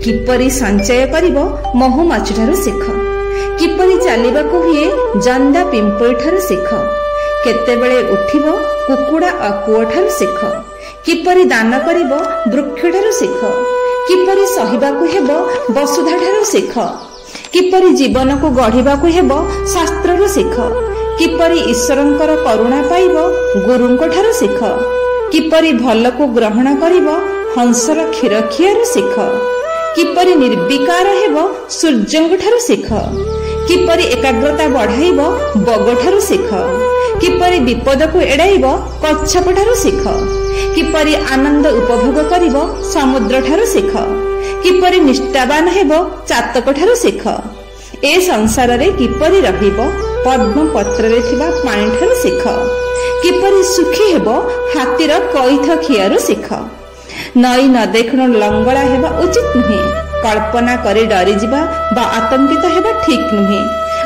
किपरि संचय करिबो महुमाछी ठारू शिख। किपरि चालिबाकू हुए जंदा पिंपल ठारू शिख। केतेबेले उठिबो कुकुड़ा और कुओ ठारू शिख। किपरि दान करिबो वृक्ष ठारू शिख। किपरि सहिबाकू हेबो वसुधा ठारू शिख। किपरि जीवन को गढ़िबाकू हेबो शास्त्ररू शिख। किपरि ईश्वरंकर करुणा पाइबो गुरुंको ठारू शिख। किपरि भल को ग्रहण करिबो हंसर क्षीर खियारू शिख। किपरि निर्विकार हेबो सूर्यंक ठारू शिख। किपरि एकाग्रता बढ़ाइबो बग ठारू शिख। किपरि विपद को एड़ाइबो कच्छप ठारू शिख। किपरि आनंद उपभोग करिबो समुद्र ठारू शिख। किपरि निष्ठावान हेबो चातक ठारू शिख। ए संसार रे किपरि रहिबो पद्म पत्र रे थिबा पानी ठारू शिख। किपरि सुखी हेबो हातीर कईथ खियारू शिख। नई न देखण लंगड़ा हेबा उचित नुहे। कल्पना करी डरी जिबा बा आतंकित हेबा ठीक नुहे।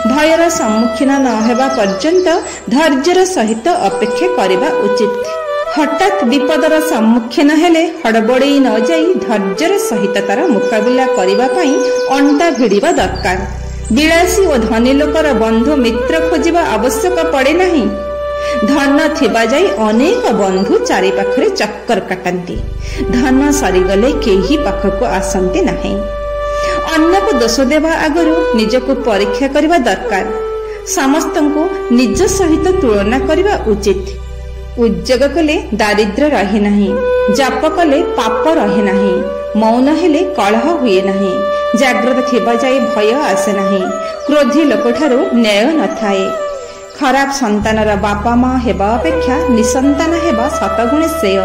भयर सम्मुखीन न हेबा पर्यंत धैर्यर सहित अपेक्षा करिबा उचित। हठात विपदर सम्मुखीन हेले हड़बड़ेई न जाई धैर्यर सहित तार मुकाबिला करिबा पई अंटा भिड़िबा दरकार। विलासी और धनी लोकर बंधु मित्र खोजिबा आवश्यक पड़े नहीं। धन थिबा जाई अनेक बंधु चारि पाखरे चक्कर काटंती। धन सरीगले केही पाखको आसंती नहीं। अन्य को दोष देवा आगरु निजको परीक्षा करिबा दरकार। समस्तंको निज सहित तुलना करिबा उचित। उद्योग कले दारिद्र्य रहे नहीं। जाप कले पाप रहे नहीं। मौन हेले कलह हुए नहीं। जाग्रत थिबा जाई भय आसे नहीं। क्रोधी लोक ठारू न्याय न थाए। खराब संतानर बापा माँ हेबा अपेक्षा निसंतान हेबा शतगुणे श्रेय।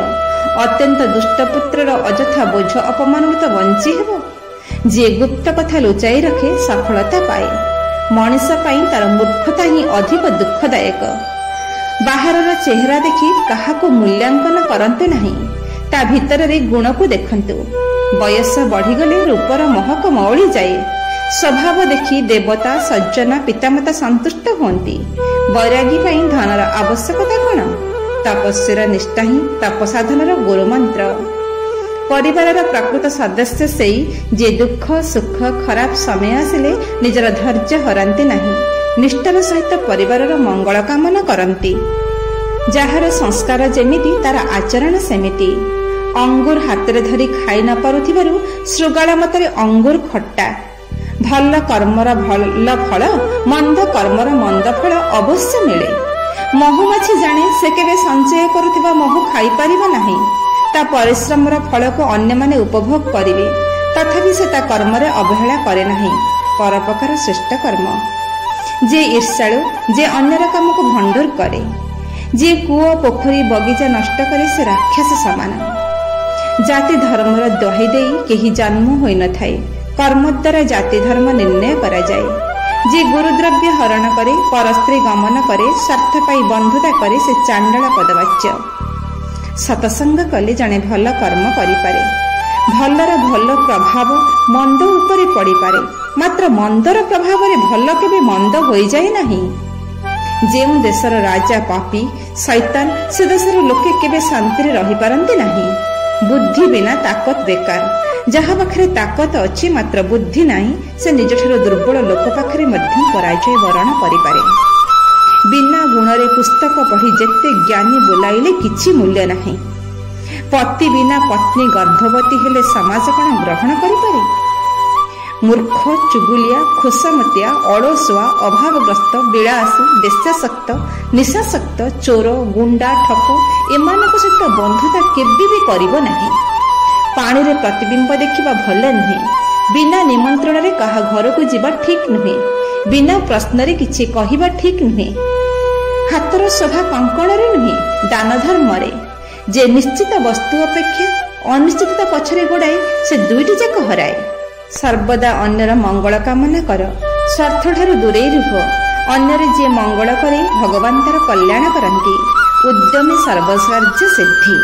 अत्यंत दुष्ट पुत्रर अजथा बोझ अपमान तो बंची हेबो। जे गुप्त कथा लुचाई रखे सफलता पाए। मनीष पाई तार मूर्खता ही अधिक दुखदायक। बाहरर चेहरा देखि काहाको मूल्यांकन करंतु नहीं। ता भितर रे गुण को देखंतु। बयस बढ़ीगले रूपर महक मौली जाए। स्वभाव देखि देवता सज्जन पितामाता संतुष्ट होती। वैरागी पाई धनर आवश्यकता कौन? तपस्वीर निष्ठा ही तपसाधनर गुरुमंत्र। परिवारर प्रकृत सदस्य सेई जे दुख सुख खराब समय आसिले निजर धैर्य हरांती नहीं। निष्ठार सहित परिवारर मंगल कामना करंती। जार संस्कार जेमिति तार आचरण सेमिति। अंगूर हाथ धरी खाई न पारुथिबारु श्रृगाल मतरे अंगूर खट्टा। भल कर्मर भल फल मंद कर्मर मंद फल अवश्य मिले। महुमाछी जाने से केबे संचय करुथिबा महु खाई परिबा नहीं। ता परिश्रमर फल को अन्य माने उपभोग करिवे। तथापि से ता कर्मरे अवहेला करे नहीं। परोपकार श्रेष्ठ कर्म। जे ईर्ष्याळु जे अन्यर काम को भंडूर करे। जे कूओ पोखरी बगीचा नष्ट करे से राक्षस समान। जाति धर्मर दही देई केही जन्म होई न थाए। कर्म द्वारा जाति धर्म निर्णय करा जाए। जे गुरुद्रव्य हरण करे परस्त्री गमन करे स्वार्थ पाई बंधुता करे से चांडाल पदवाच्य। सतसंग कले जने भल कर्म करिपारे। भलर भल प्रभाव मंद उपरे पड़ी पारे। मात्र मंदर प्रभाव रे भल केबे मंद होई जाए नहीं। जेउ देशर राजा पापी शैतान से देशर लोके केबे शांति रे रही पारंती नहीं। बुद्धि बिना ताकत बेकार। जहा पाखरे ताकत अच्छी मात्र बुद्धि नहीं से निज ठारो दुर्बल लोक पाखरे मध्यम पराजय वरण करिपारे। बिना गुणरे पुस्तक पढ़ी जेते ज्ञानी बोलाइले किछि मूल्य नहीं। पति बिना पत्नी गर्भवती हेले समाज कण ग्रहण करिपारे? मूर्ख चुगुलिया खुशमतिया अड़सुआ अभावग्रस्त विलासी देशासक्त निशासक्त चोर गुंडा ठक एमानक सहित बंधुता केबे भी करिबो नहीं। पानी रे प्रतिबिंब देखिबा भल नुहे। बिना निमंत्रण रे कहा घर को जीवा ठीक नुहे। बिना प्रश्न रे किछि कहिबा ठीक नुहे। हातर शोभा कंकण रे नुहे दान धर्म रे। जे निश्चित वस्तु अपेक्षा अनिश्चितता पछरे गोड़ाए से दुईटी जाक हराए। सर्वदा अन्यर मंगल कामना कर। स्वार्थ ठारू दूरे रुह। अन्यर जे मंगल करे भगवान तार कल्याण करंती। उद्यमी सर्वकार्य सिद्धि।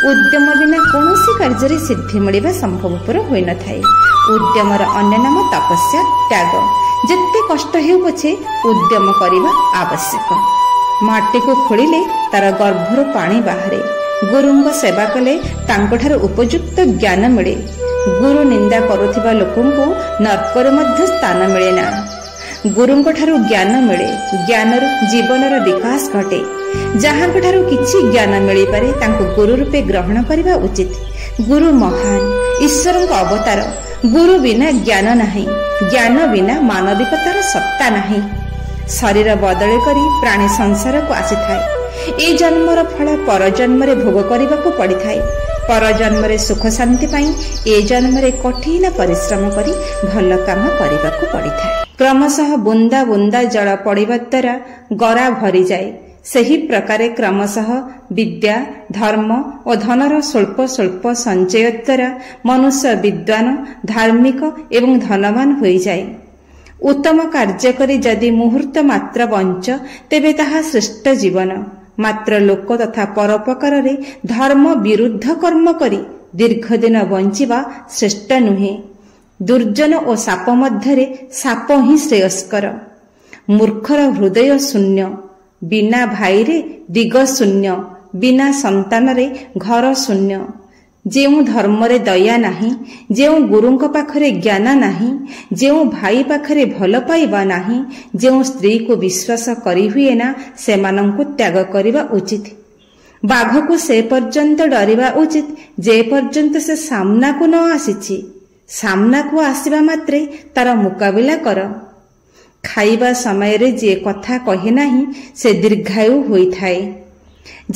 उद्यम बिना कौनसी कार्य सिद्धि मिलवा संभवपर होई न थाए। उद्यमर अन्य नाम तपस्या त्याग। जेते कष्ट हेउ पछे उद्यम करिबा आवश्यक। माटी को खोलिले तार गर्भर पानी बाहरे। गुरुंग सेवा कले तांको ठारू उपयुक्त ज्ञान मिले। ଗୁରୁ ନିନ୍ଦା କରୁଥିବା ଲୋକଙ୍କୁ ନର୍କରେ ମଧ୍ୟ ସ୍ଥାନ ମିଳେ ନା। ଗୁରୁଙ୍କ ଠାରୁ ଜ୍ଞାନ ମିଳେ, ଜ୍ଞାନରୁ ଜୀବନର ବିକାଶ ଘଟେ। ଯାହାଙ୍କ ଠାରୁ କିଛି ଜ୍ଞାନ ମିଳିପାରେ ତାଙ୍କୁ ଗୁରୁ ରୂପେ ଗ୍ରହଣ କରିବା ଉଚିତ। ଗୁରୁ ମହାନ, ଈଶ୍ୱରଙ୍କ ଅବତାର। ଗୁରୁ ବିନା ଜ୍ଞାନ ନାହିଁ, ଜ୍ଞାନ ବିନା ମାନବିକତାର ସତ୍ତା ନାହିଁ। ଶରୀର ବଦଳି କରି ପ୍ରାଣୀ ସଂସାରକୁ ଆସିଥାଏ। ଏ ଜନ୍ମର ଫଳ ପରଜନ୍ମରେ ଭୋଗ କରିବାକୁ ପଡ଼ିଥାଏ। ପରଜନ୍ମରେ ସୁଖ ଶାନ୍ତି ପାଇଁ ଏ ଜନ୍ମରେ କଠିନ ପରିଶ୍ରମ କରି ଭଲ କାମ କରିବାକୁ ପଡ଼ିଥାଏ। କ୍ରମଶଃ ବୁନ୍ଦା ବୁନ୍ଦା ଜଳ ପଡ଼ିବା ଦ୍ୱାରା ଗରା ଭରିଯାଏ। ସେହି ପ୍ରକାରେ କ୍ରମଶଃ ବିଦ୍ୟା, ଧର୍ମ ଓ ଧନର ସ୍ୱଳ୍ପ ସ୍ୱଳ୍ପ ସଞ୍ଚୟ ଦ୍ୱାରା ମନୁଷ୍ୟ ବିଦ୍ୱାନ, ଧାର୍ମିକ ଏବଂ ଧନବାନ ହୋଇଯାଏ। ଉତ୍ତମ କାର୍ଯ୍ୟ କରି ଯଦି ମୁହୂର୍ତ୍ତ ମାତ୍ର ବଞ୍ଚ, ତେବେ ତାହା ଶ୍ରେଷ୍ଠ ଜୀବନ। ମାତ୍ର ଲୋକ ତଥା ପରୋପକାରରେ ଧର୍ମ ବିରୁଦ୍ଧ କର୍ମ କରି ଦୀର୍ଘଦିନ ବଞ୍ଚିବା ଶ୍ରେଷ୍ଠ ନୁହେଁ। ଦୁର୍ଜନ ଓ ସାପ ମଧ୍ୟରେ ସାପ ହିଁ ଶ୍ରେୟସ୍କର। ମୂର୍ଖର ହୃଦୟ ଶୂନ୍ୟ, ବିନା ଭାଇରେ ଦିଗ ଶୂନ୍ୟ, ବିନା ସନ୍ତାନରେ ଘର ଶୂନ୍ୟ। ଯେଉଁ ଧର୍ମରେ ଦୟା ନାହିଁ, ଯେଉଁ ଗୁରୁଙ୍କ ପାଖରେ ଜ୍ଞାନ ନାହିଁ, ଯେଉଁ ଭାଇ ପାଖରେ ଭଲ ପାଇବା ନାହିଁ, ଯେଉଁ ସ୍ତ୍ରୀକୁ ବିଶ୍ୱାସ କରିହୁଏ ନା, ସେମାନଙ୍କୁ ତ୍ୟାଗ କରିବା ଉଚିତ। ବାଘକୁ ସେ ପର୍ଯ୍ୟନ୍ତ ଡରିବା ଉଚିତ ଯେ ପର୍ଯ୍ୟନ୍ତ ସେ ସାମ୍ନାକୁ ନ ଆସିଛି। ସାମ୍ନାକୁ ଆସିବା ମାତ୍ରେ ତାର ମୁକାବିଲା କର। ଖାଇବା ସମୟରେ ଯିଏ କଥା କହେ ନାହିଁ ସେ ଦୀର୍ଘାୟୁ ହୋଇଥାଏ।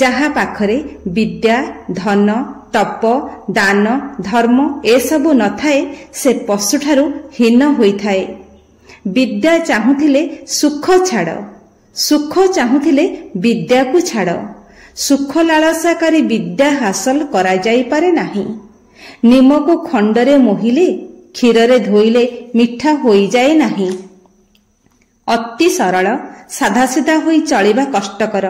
ଯାହା ପାଖରେ ବିଦ୍ୟା, ଧନ, ତପ, ଦାନ, ଧର୍ମ ଏସବୁ ନଥାଏ ସେ ପଶୁଠାରୁ ହୀନ ହୋଇଥାଏ। ବିଦ୍ୟା ଚାହୁଁଥିଲେ ସୁଖ ଛାଡ଼, ସୁଖ ଚାହୁଁଥିଲେ ବିଦ୍ୟାକୁ ଛାଡ଼। ସୁଖ ଲାଳସାକାରୀ ବିଦ୍ୟା ହାସଲ କରାଯାଇପାରେ ନାହିଁ। ନିମକୁ ଖଣ୍ଡରେ ମୋହିଲେ କ୍ଷୀରରେ ଧୋଇଲେ ମିଠା ହୋଇଯାଏ ନାହିଁ। ଅତି ସରଳ, ସାଧାସିଧା ହୋଇ ଚଳିବା କଷ୍ଟକର।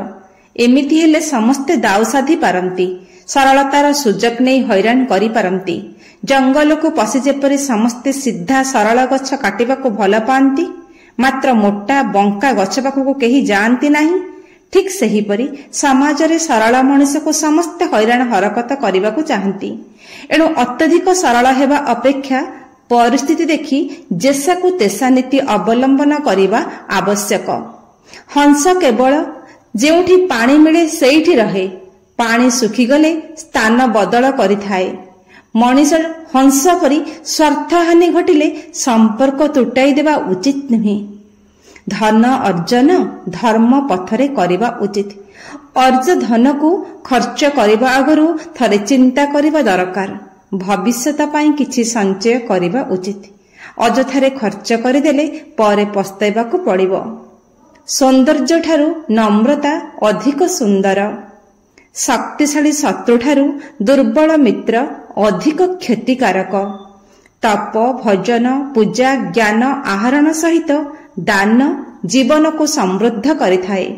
ଏମିତି ହେଲେ ସମସ୍ତେ ଦାଉ ସାଧି ପାରନ୍ତି, ସରଳତାର ସୁଯୋଗ ନେଇ ହଇରାଣ କରିପାରନ୍ତି। ଜଙ୍ଗଲକୁ ପଶି ଯେପରି ସମସ୍ତେ ସିଧା ସରଳ ଗଛ କାଟିବାକୁ ଭଲ ପାଆନ୍ତି, ମାତ୍ର ମୋଟା ବଙ୍କା ଗଛ ପାଖକୁ କେହି ଯାଆନ୍ତି ନାହିଁ, ଠିକ୍ ସେହିପରି ସମାଜରେ ସରଳ ମଣିଷକୁ ସମସ୍ତେ ହଇରାଣ ହରକତ କରିବାକୁ ଚାହାନ୍ତି। ଏଣୁ ଅତ୍ୟଧିକ ସରଳ ହେବା ଅପେକ୍ଷା ପରିସ୍ଥିତି ଦେଖି ଯେସାକୁ ତେସା ନୀତି ଅବଲମ୍ବନ କରିବା ଆବଶ୍ୟକ। ହଂସ କେବଳ ଯେଉଁଠି ପାଣି ମିଳେ ସେଇଠି ରହେ, ପାଣି ଶୁଖିଗଲେ ସ୍ଥାନ ବଦଳ କରିଥାଏ। ମଣିଷ ହଂସ ପରି ସ୍ୱାର୍ଥହାନି ଘଟିଲେ ସମ୍ପର୍କ ତୁଟାଇ ଦେବା ଉଚିତ ନୁହେଁ। ଧନ ଅର୍ଜନ ଧର୍ମ ପଥରେ କରିବା ଉଚିତ। ଅର୍ଜ ଧନକୁ ଖର୍ଚ୍ଚ କରିବା ଆଗରୁ ଥରେ ଚିନ୍ତା କରିବା ଦରକାର। ଭବିଷ୍ୟତ ପାଇଁ କିଛି ସଞ୍ଚୟ କରିବା ଉଚିତ। ଅଯଥାରେ ଖର୍ଚ୍ଚ କରିଦେଲେ ପରେ ପସ୍ତାଇବାକୁ ପଡ଼ିବ। ସୌନ୍ଦର୍ଯ୍ୟଠାରୁ ନମ୍ରତା ଅଧିକ ସୁନ୍ଦର। ଶକ୍ତିଶାଳୀ ଶତ୍ରୁଠାରୁ ଦୁର୍ବଳ ମିତ୍ର ଅଧିକ କ୍ଷତିକାରକ। ତପ, ଭଜନ, ପୂଜା, ଜ୍ଞାନ ଆହରଣ ସହିତ ଦାନ ଜୀବନକୁ ସମୃଦ୍ଧ କରିଥାଏ।